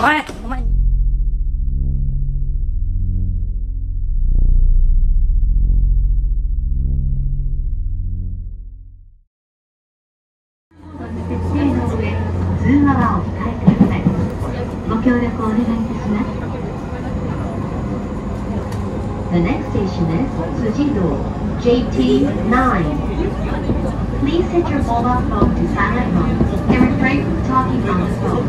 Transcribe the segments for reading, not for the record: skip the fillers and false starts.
お前。通話はお控えください。ご協力をお願いいたします。The next station is Tsujido, JT9. Please set your mobile phone to silent mode and refrain from talking on the phone.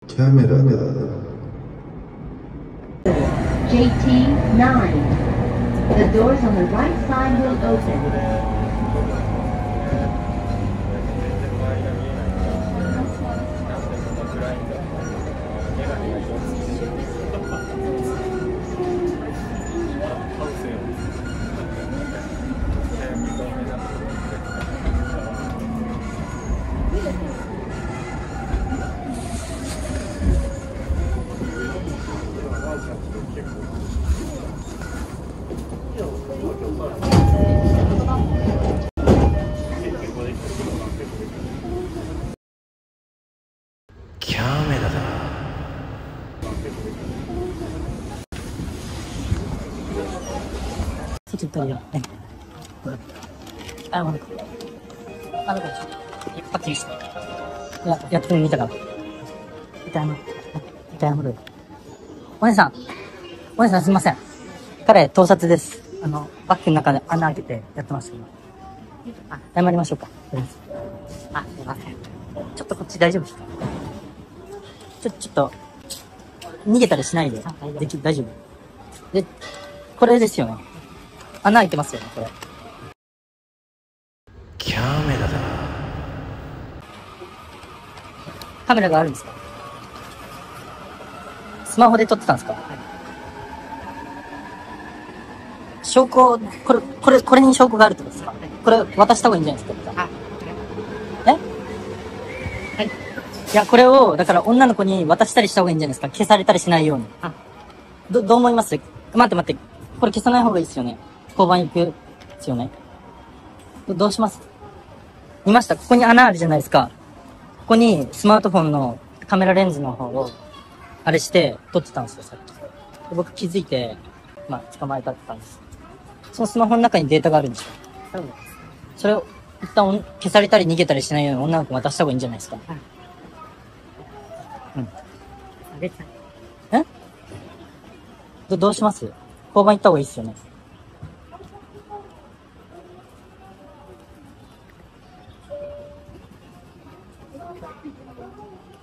キャメラだ。JT9. The doors on the right side will open. キャメラだ。ちょっといいよ。あ、なんか。あ、なんか、パッキリして。やってみたから。痛いもの。お姉さんすいません。彼、盗撮です。バッグの中で穴開けてやってました。あ、謝りましょうか。あ、すいません。ちょっとこっち大丈夫ですか？ちょっと、逃げたりしないで。大丈夫。で、これですよね。穴開いてますよね、これ。キャメラだ。カメラがあるんですか？スマホで撮ってたんですか？証拠、これに証拠があるってことですか？これ渡した方がいいんじゃないですか？はい。いや、これを、だから女の子に渡したりした方がいいんじゃないですか？消されたりしないように。どう思います？待って。これ消さない方がいいですよね。交番行くですよね。どうします？見ました？ここに穴あるじゃないですか。ここにスマートフォンのカメラレンズの方を、あれして撮ってたんですよ、さっき。で僕気づいて、捕まえたってたんです。そのスマホの中にデータがあるんですよ。それを一旦消されたり逃げたりしないように女の子に渡した方がいいんじゃないですか。どうします？交番行った方がいいですよね。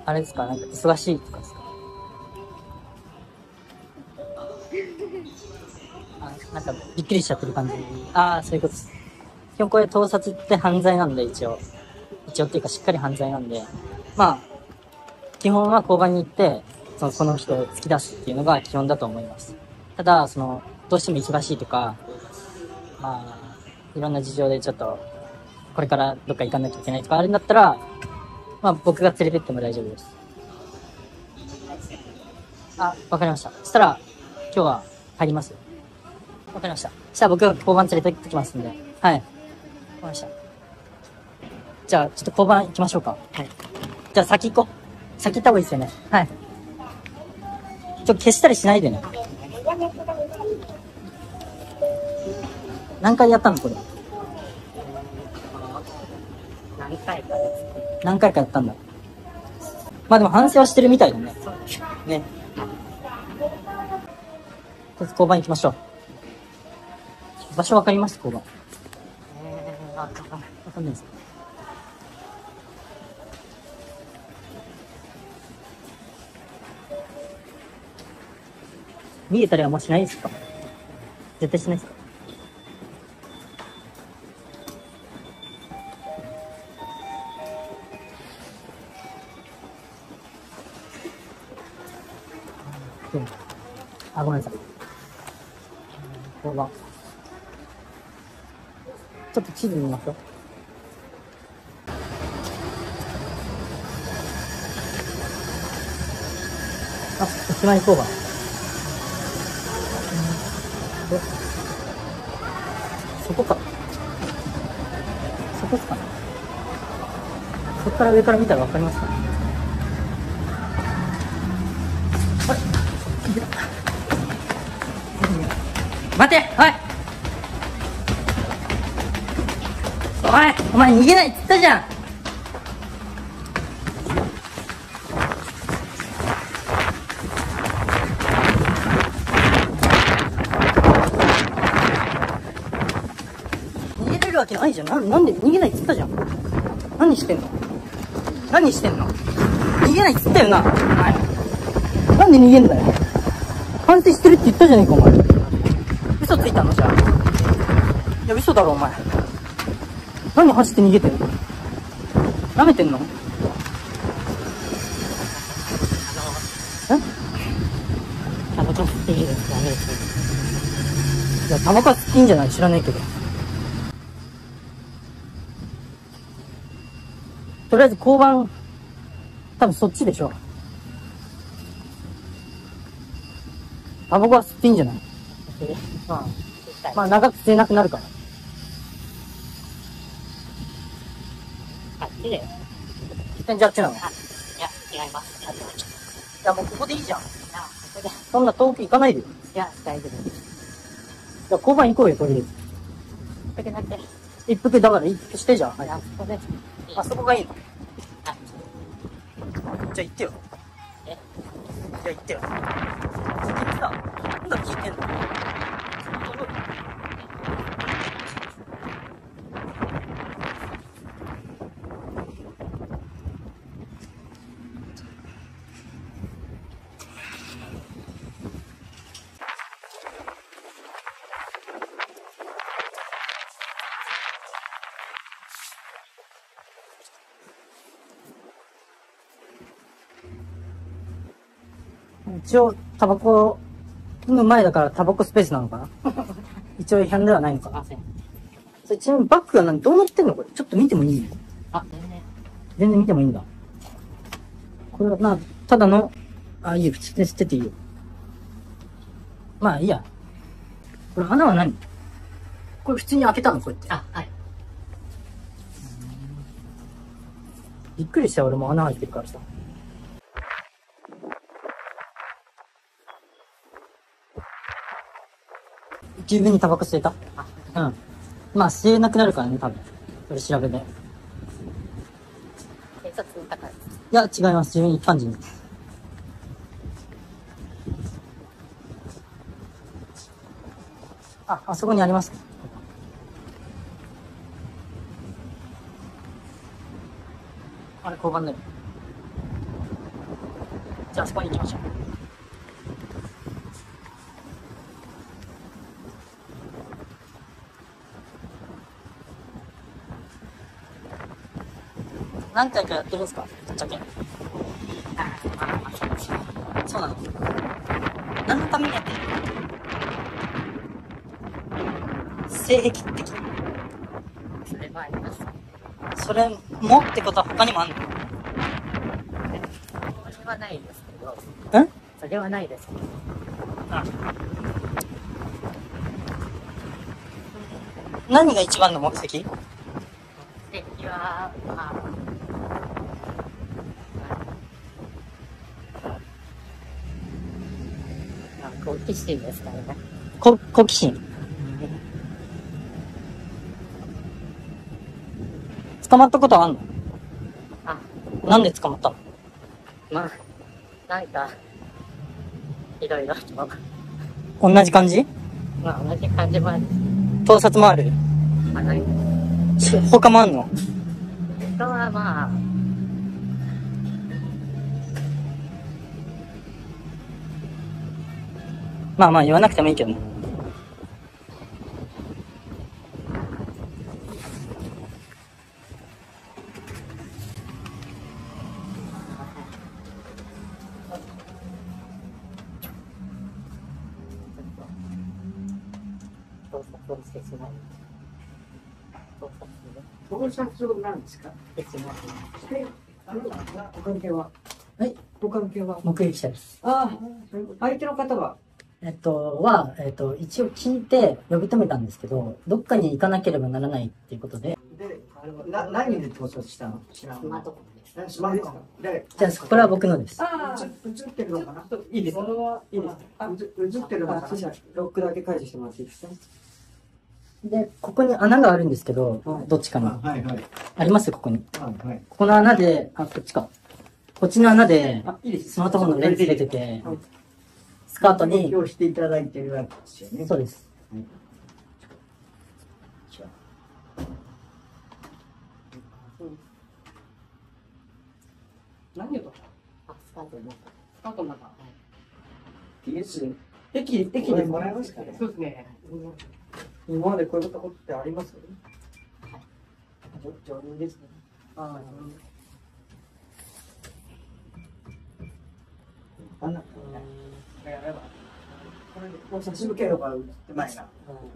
あれですか？なんか忙しいとかですか？なんかびっくりしちゃってる感じ。そういうことです。基本これ盗撮って犯罪なんで、一応っていうかしっかり犯罪なんで、基本は交番に行って、この人を突き出すっていうのが基本だと思います。ただ、どうしても忙しいとか、いろんな事情でちょっと、これからどっか行かなきゃいけないとかあるんだったら、僕が連れてっても大丈夫です。わかりました。そしたら、今日は帰ります。わかりました。そしたら僕が交番連れてってきますんで。はい。わかりました。じゃあ、ちょっと交番行きましょうか。はい。じゃあ先行こう。先行った方がいいですよね。はい。消したりしないでね。何回やったのこれ。何回かやったんだ。まあでも反省はしてるみたいだね。ね。とりあえず交番行きましょう。場所わかります？交番。わかんないですか？見えたりはあんましないですか？絶対しないですか？あ、ごめんなさい。交番。ちょっと地図見ましょう。あ、駅前交番。そこか。そこっすかね。そこから上から見たらわかりますかね。あれ待て、おいお前逃げないって言ったじゃん。逃げれるわけないじゃん。なんで逃げないって言ったじゃん。何してんの？逃げないって言ったよな。はい。なんで逃げんだよ。反省してるって言ったじゃねえか、お前。嘘ついたのじゃあ。いや、嘘だろ、お前。何走って逃げてんの？舐めてんの？タバコ吸っていいですか？ダメです。いや、タバコ吸っていいんじゃない？知らねえけど。とりあえず交番、多分そっちでしょ。タバコは吸っていいんじゃない？まあ長く吸えなくなるから。あっちだよ。じゃああっちなの？いや、違います。いや、もうここでいいじゃん。ここで。そんな遠く行かないでよ。いや、大丈夫です。じゃあ交番行こうよ、とりあえず。これだけ。一服だから一服してじゃん。はい。あそこで。あそこがいいの？あ、じゃあ行ってよ。え？じゃあ行ってよ。行ってさ、なんだ聞いてんの？一応、タバコ、飲む前だからタバコスペースなのかな一応違反ではないのかな。すいません。それちなみにバッグはどうなってんのこれ。ちょっと見てもいい？あ、全然。全然見てもいいんだ。これはただの、あ、いいよ、普通に捨てていいよ。まあいいや。これ穴は何？これ普通に開けたのこうやって。あ、はい。びっくりした俺も穴開いてるからさ。十分にタバコ吸えた？うん。まあ吸えなくなるからね、多分。それ調べで。警察の方です。いや、違います。自分一般人です。あそこにあります。あれ、交番だよ。じゃあ、あそこに行きましょう。何回かやってるんですか？ぶっちゃけ。そうなの？何のためにやってるの？性癖的。それはあります。それもってことは他にもあんの？それはないですけど。それはないですけど。何が一番の目的？目的は、まあ、好奇心ですからね。好奇心。捕まったことはあんの？あ、なんで捕まったの？まあ、なんか、いろいろと。同じ感じ？まあ、同じ感じもあるし。盗撮もある？まあ、なんか、他もあんの？人はまあ、まあまあ言わなくてもいいけどね。盗撮をしてしまう。盗撮なんですか？してしまう。ご関係は？はい。ご関係は？目撃者です。ああ、相手の方は？一応聞いて呼び止めたんですけど、どっかに行かなければならないっていうことで。で、何で盗撮したの？知らん。スマートフォンです。スマートフォン。で、じゃあ、これは僕のです。ああ、映ってるのかな？いいですか？それはいいです。映ってるのかな？ロックだけ解除してもらっていいですか？で、ここに穴があるんですけど、どっちかに。はいはい。ありますここに。はいはい。この穴で、こっちか。こっちの穴で、いいです。スマートフォンのレンズ出てて、スカートに、今日していただいてるわけですよね。そうです。何をとあ、スカートの中。スカートの中。駅でもらえますかね？そうですね。今までこういうことってあります？常連ですね。ああ、やれば。これでもう差し向ければ映ってないな。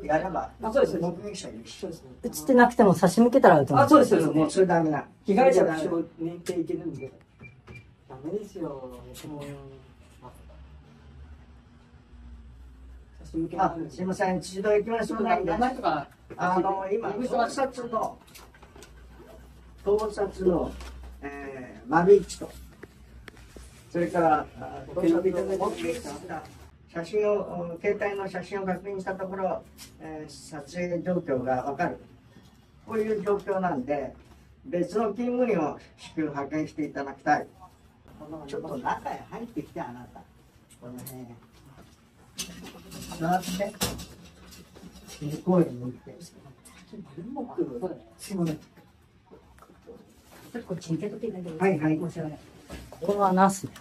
やれば。あ、そうです。目撃者いるし。そうですね。映ってなくても差し向けたらアウトなんあ、そうです。もうそれダメだ。被害者のだ認定いけるんで。ダメですよ。あ、すみません。一度行きましょう。今、盗撮の、間引きと、それから、写真を、携帯の写真を確認したところ、撮影状況がわかる。こういう状況なんで、別の勤務にも至急派遣していただきたい。ちょっと中へ入ってきて、あなた。この辺。座って。向こうへ向いて。すいません。こっちに受け取っていただいて。はいはい。申し訳ない。この穴っすね。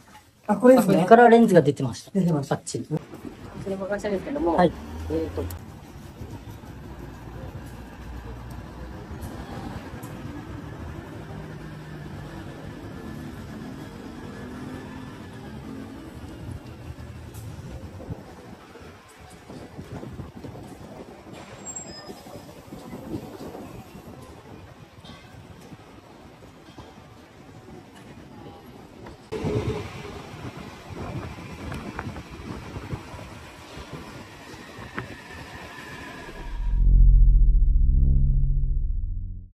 あ、これですね。これからレンズが出てました。出てます。バッチリ。それも申し訳ないですけども、はい。